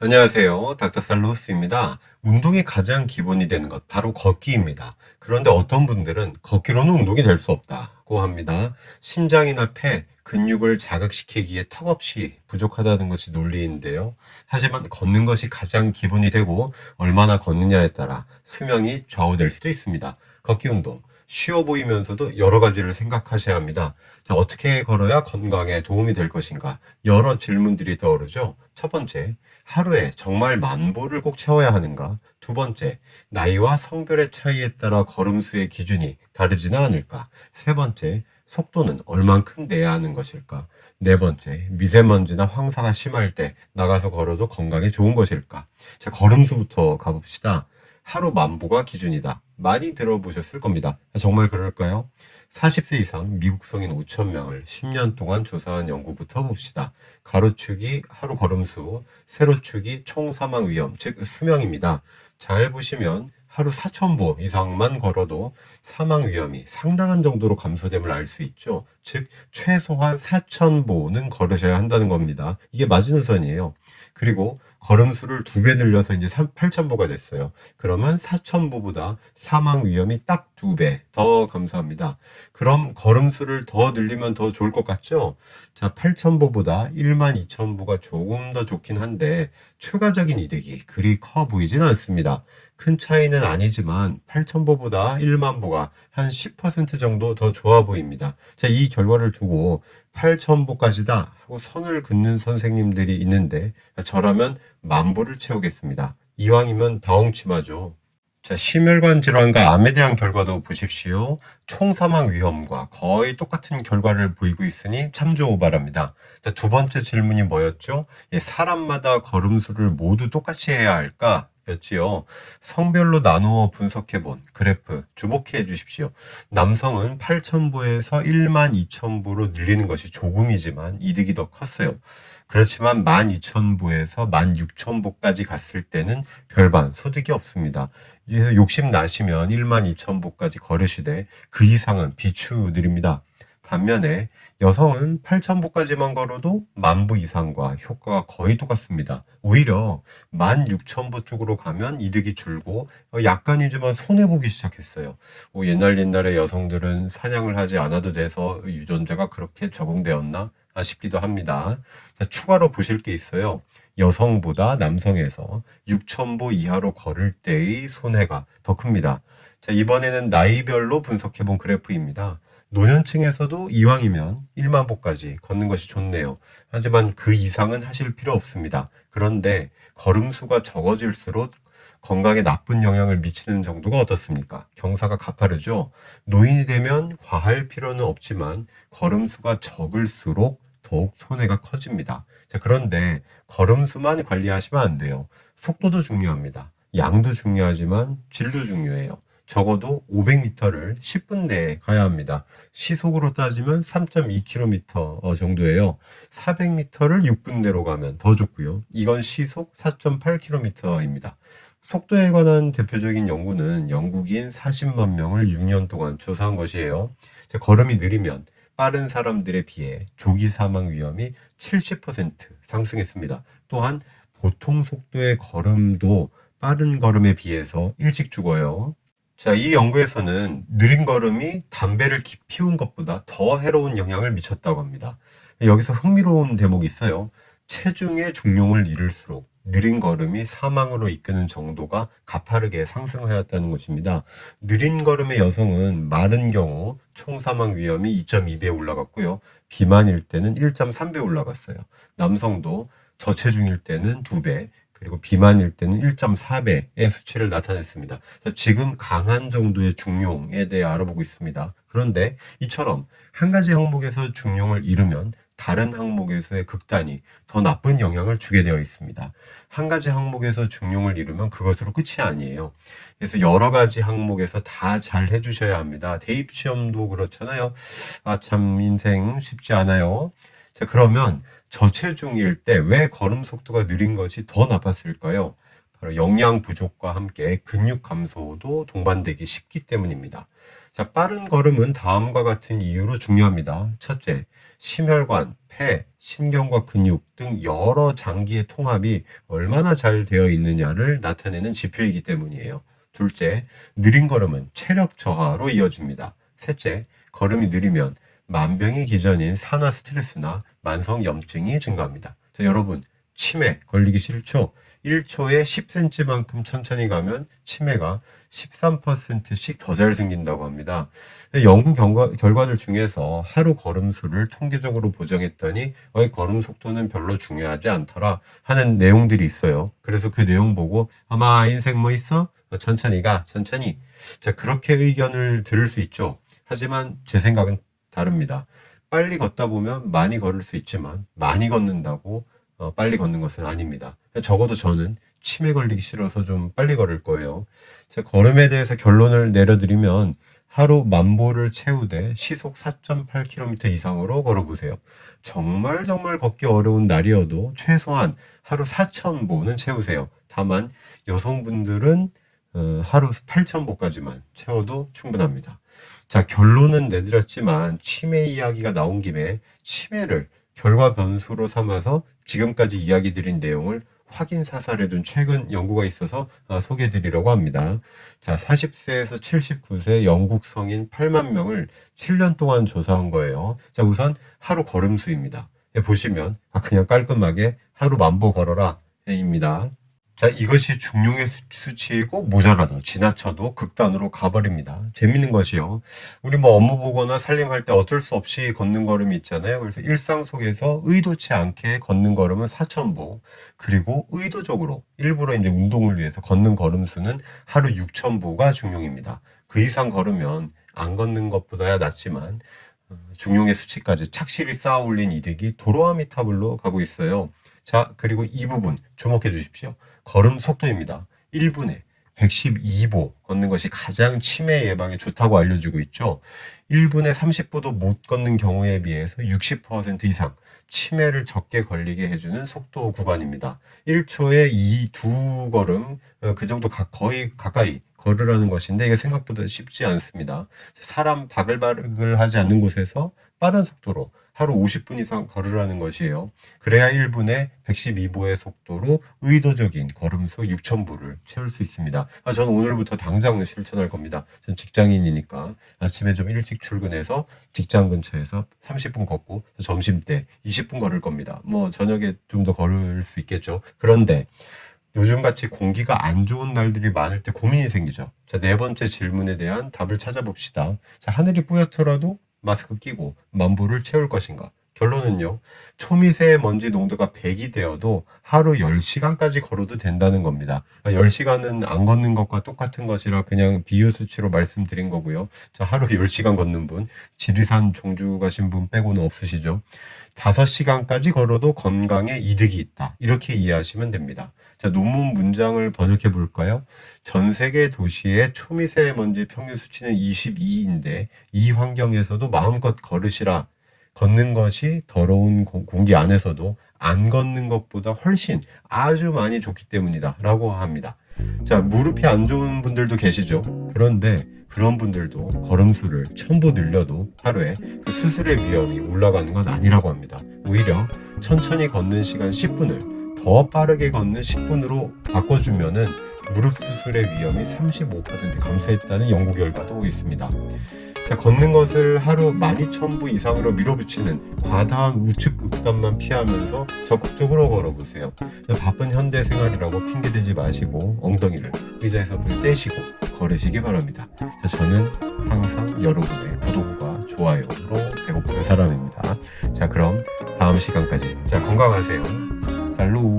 안녕하세요. 닥터살로스입니다. 운동의 가장 기본이 되는 것, 바로 걷기입니다. 그런데 어떤 분들은 걷기로는 운동이 될 수 없다고 합니다. 심장이나 폐, 근육을 자극시키기에 턱없이 부족하다는 것이 논리인데요. 하지만 걷는 것이 가장 기본이 되고 얼마나 걷느냐에 따라 수명이 좌우될 수도 있습니다. 걷기 운동. 쉬워 보이면서도 여러 가지를 생각하셔야 합니다. 자, 어떻게 걸어야 건강에 도움이 될 것인가? 여러 질문들이 떠오르죠. 첫 번째, 하루에 정말 만보를 꼭 채워야 하는가? 두 번째, 나이와 성별의 차이에 따라 걸음수의 기준이 다르지는 않을까? 세 번째, 속도는 얼만큼 내야 하는 것일까? 네 번째, 미세먼지나 황사가 심할 때 나가서 걸어도 건강에 좋은 것일까? 자, 걸음수부터 가봅시다. 하루 만보가 기준이다. 많이 들어보셨을 겁니다. 정말 그럴까요? 40세 이상 미국 성인 5천 명을 10년 동안 조사한 연구부터 봅시다. 가로축이 하루 걸음수, 세로축이 총 사망 위험, 즉 수명입니다. 잘 보시면 하루 4,000보 이상만 걸어도 사망 위험이 상당한 정도로 감소됨을 알 수 있죠. 즉 최소한 4,000보는 걸으셔야 한다는 겁니다. 이게 마지노선이에요. 그리고 걸음수를 2배 늘려서 이제 8,000보가 됐어요. 그러면 4,000보보다 사망 위험이 딱 2배 더 감소합니다. 그럼 걸음수를 더 늘리면 더 좋을 것 같죠? 자, 8,000보보다 12,000보가 조금 더 좋긴 한데 추가적인 이득이 그리 커 보이진 않습니다. 큰 차이는 아니지만 8,000보보다 1만보가 한 10% 정도 더 좋아 보입니다. 자, 이 결과를 두고 8,000보까지다 하고 선을 긋는 선생님들이 있는데 저라면 만보를 채우겠습니다. 이왕이면 다홍침하죠. 자, 심혈관 질환과 암에 대한 결과도 보십시오. 총 사망 위험과 거의 똑같은 결과를 보이고 있으니 참조 바랍니다. 자, 두 번째 질문이 뭐였죠? 사람마다 걸음수를 모두 똑같이 해야 할까? 였지요. 성별로 나누어 분석해본 그래프 주목해 주십시오. 남성은 8,000보에서 12,000보로 늘리는 것이 조금이지만 이득이 더 컸어요. 그렇지만 12,000보에서 16,000보까지 갔을 때는 별반 소득이 없습니다. 욕심 나시면 12,000보까지 걸으시되 그 이상은 비추드립니다. 반면에 여성은 8,000보까지만 걸어도 10,000보 이상과 효과가 거의 똑같습니다. 오히려 16,000보 쪽으로 가면 이득이 줄고 약간이지만 손해보기 시작했어요. 옛날에 여성들은 사냥을 하지 않아도 돼서 유전자가 그렇게 적응되었나 싶기도 합니다. 자, 추가로 보실 게 있어요. 여성보다 남성에서 6,000보 이하로 걸을 때의 손해가 더 큽니다. 자, 이번에는 나이별로 분석해본 그래프입니다. 노년층에서도 이왕이면 1만보까지 걷는 것이 좋네요. 하지만 그 이상은 하실 필요 없습니다. 그런데 걸음수가 적어질수록 건강에 나쁜 영향을 미치는 정도가 어떻습니까? 경사가 가파르죠? 노인이 되면 과할 필요는 없지만 걸음수가 적을수록 더욱 손해가 커집니다. 자, 그런데 걸음수만 관리하시면 안 돼요. 속도도 중요합니다. 양도 중요하지만 질도 중요해요. 적어도 500m를 10분 내에 가야 합니다. 시속으로 따지면 3.2km 정도예요. 400m를 6분 내로 가면 더 좋고요. 이건 시속 4.8km입니다. 속도에 관한 대표적인 연구는 영국인 40만 명을 6년 동안 조사한 것이에요. 걸음이 느리면 빠른 사람들에 비해 조기 사망 위험이 70% 상승했습니다. 또한 보통 속도의 걸음도 빠른 걸음에 비해서 일찍 죽어요. 자, 이 연구에서는 느린 걸음이 담배를 피운 것보다 더 해로운 영향을 미쳤다고 합니다. 여기서 흥미로운 대목이 있어요. 체중의 중용을 잃을수록 느린 걸음이 사망으로 이끄는 정도가 가파르게 상승하였다는 것입니다. 느린 걸음의 여성은 마른 경우 총 사망 위험이 2.2배 올라갔고요. 비만일 때는 1.3배 올라갔어요. 남성도 저체중일 때는 2배, 그리고 비만일 때는 1.4배의 수치를 나타냈습니다. 지금 강한 정도의 중용에 대해 알아보고 있습니다. 그런데 이처럼 한 가지 항목에서 중용을 잃으면 다른 항목에서의 극단이 더 나쁜 영향을 주게 되어 있습니다. 한 가지 항목에서 중용을 잃으면 그것으로 끝이 아니에요. 그래서 여러 가지 항목에서 다 잘 해주셔야 합니다. 대입 시험도 그렇잖아요. 참 인생 쉽지 않아요. 자, 그러면 저체중일 때 왜 걸음 속도가 느린 것이 더 나빴을까요? 바로 영양 부족과 함께 근육 감소도 동반되기 쉽기 때문입니다. 자, 빠른 걸음은 다음과 같은 이유로 중요합니다. 첫째, 심혈관, 폐, 신경과 근육 등 여러 장기의 통합이 얼마나 잘 되어 있느냐를 나타내는 지표이기 때문이에요. 둘째, 느린 걸음은 체력 저하로 이어집니다. 셋째, 걸음이 느리면 만병의 기전인 산화 스트레스나 만성 염증이 증가합니다. 자, 여러분, 치매 걸리기 싫죠? 1초에 10cm만큼 천천히 가면 치매가 13%씩 더 잘 생긴다고 합니다. 연구 결과들 중에서 하루 걸음수를 통계적으로 보정했더니 걸음 속도는 별로 중요하지 않더라 하는 내용들이 있어요. 그래서 그 내용 보고 아마 인생 뭐 있어? 천천히 가, 천천히. 자, 그렇게 의견을 들을 수 있죠. 하지만 제 생각은 다릅니다. 빨리 걷다 보면 많이 걸을 수 있지만 많이 걷는다고 빨리 걷는 것은 아닙니다. 적어도 저는 치매 걸리기 싫어서 좀 빨리 걸을 거예요. 제 걸음에 대해서 결론을 내려드리면 하루 10,000보를 채우되 시속 4.8km 이상으로 걸어보세요. 정말 걷기 어려운 날이어도 최소한 하루 4,000보는 채우세요. 다만 여성분들은 하루 8,000보까지만 채워도 충분합니다. 자, 결론은 내드렸지만 치매 이야기가 나온 김에 치매를 결과 변수로 삼아서 지금까지 이야기 드린 내용을 확인 사살해둔 최근 연구가 있어서 소개해 드리려고 합니다. 자, 40세에서 79세 영국 성인 8만 명을 7년 동안 조사한 거예요. 자, 우선 하루 걸음수입니다. 보시면 그냥 깔끔하게 하루 10,000보 걸어라 입니다. 자, 이것이 중용의 수치이고 모자라도 지나쳐도 극단으로 가버립니다. 재밌는 것이요. 우리 업무 보거나 살림할 때 어쩔 수 없이 걷는 걸음이 있잖아요. 그래서 일상 속에서 의도치 않게 걷는 걸음은 4,000보. 그리고 의도적으로 일부러 이제 운동을 위해서 걷는 걸음수는 하루 6,000보가 중용입니다. 그 이상 걸으면 안 걷는 것보다야 낫지만 중용의 수치까지 착실히 쌓아 올린 이득이 도로아미 타블로 가고 있어요. 자, 그리고 이 부분 주목해 주십시오. 걸음 속도입니다. 1분에 112보 걷는 것이 가장 치매 예방에 좋다고 알려지고 있죠. 1분에 30보도 못 걷는 경우에 비해서 60% 이상 치매를 적게 걸리게 해주는 속도 구간입니다. 1초에 2걸음 그 정도 거의 가까이 걸으라는 것인데 이게 생각보다 쉽지 않습니다. 사람 바글바글 하지 않는 곳에서 빠른 속도로 하루 50분 이상 걸으라는 것이에요. 그래야 1분에 112보의 속도로 의도적인 걸음수 6,000보를 채울 수 있습니다. 저는 오늘부터 당장 실천할 겁니다. 전 직장인이니까 아침에 좀 일찍 출근해서 직장 근처에서 30분 걷고 점심때 20분 걸을 겁니다. 저녁에 좀 더 걸을 수 있겠죠. 그런데 요즘같이 공기가 안 좋은 날들이 많을 때 고민이 생기죠. 자, 네 번째 질문에 대한 답을 찾아봅시다. 자, 하늘이 뿌옇더라도 마스크 끼고 10,000보를 채울 것인가? 결론은요. 초미세의 먼지 농도가 100이 되어도 하루 10시간까지 걸어도 된다는 겁니다. 10시간은 안 걷는 것과 똑같은 것이라 그냥 비유 수치로 말씀드린 거고요. 자, 하루 10시간 걷는 분, 지리산 종주 가신 분 빼고는 없으시죠? 5시간까지 걸어도 건강에 이득이 있다. 이렇게 이해하시면 됩니다. 자, 논문 문장을 번역해 볼까요? 전 세계 도시의 초미세먼지 평균 수치는 22인데 이 환경에서도 마음껏 걸으시라. 걷는 것이 더러운 공기 안에서도 안 걷는 것보다 훨씬 아주 많이 좋기 때문이다 라고 합니다. 자, 무릎이 안 좋은 분들도 계시죠. 그런데 그런 분들도 걸음수를 1,000보 늘려도 하루에 그 수술의 위험이 올라가는 건 아니라고 합니다. 오히려 천천히 걷는 시간 10분을 더 빠르게 걷는 10분으로 바꿔주면은 무릎 수술의 위험이 35% 감소했다는 연구 결과도 있습니다. 자, 걷는 것을 하루 12,000보 이상으로 밀어붙이는 과다한 우측 극단만 피하면서 적극적으로 걸어보세요. 바쁜 현대 생활이라고 핑계대지 마시고 엉덩이를 의자에서 떼시고 걸으시기 바랍니다. 자, 저는 항상 여러분의 구독과 좋아요로 배고픈 사람입니다. 자, 그럼 다음 시간까지 건강하세요. 살로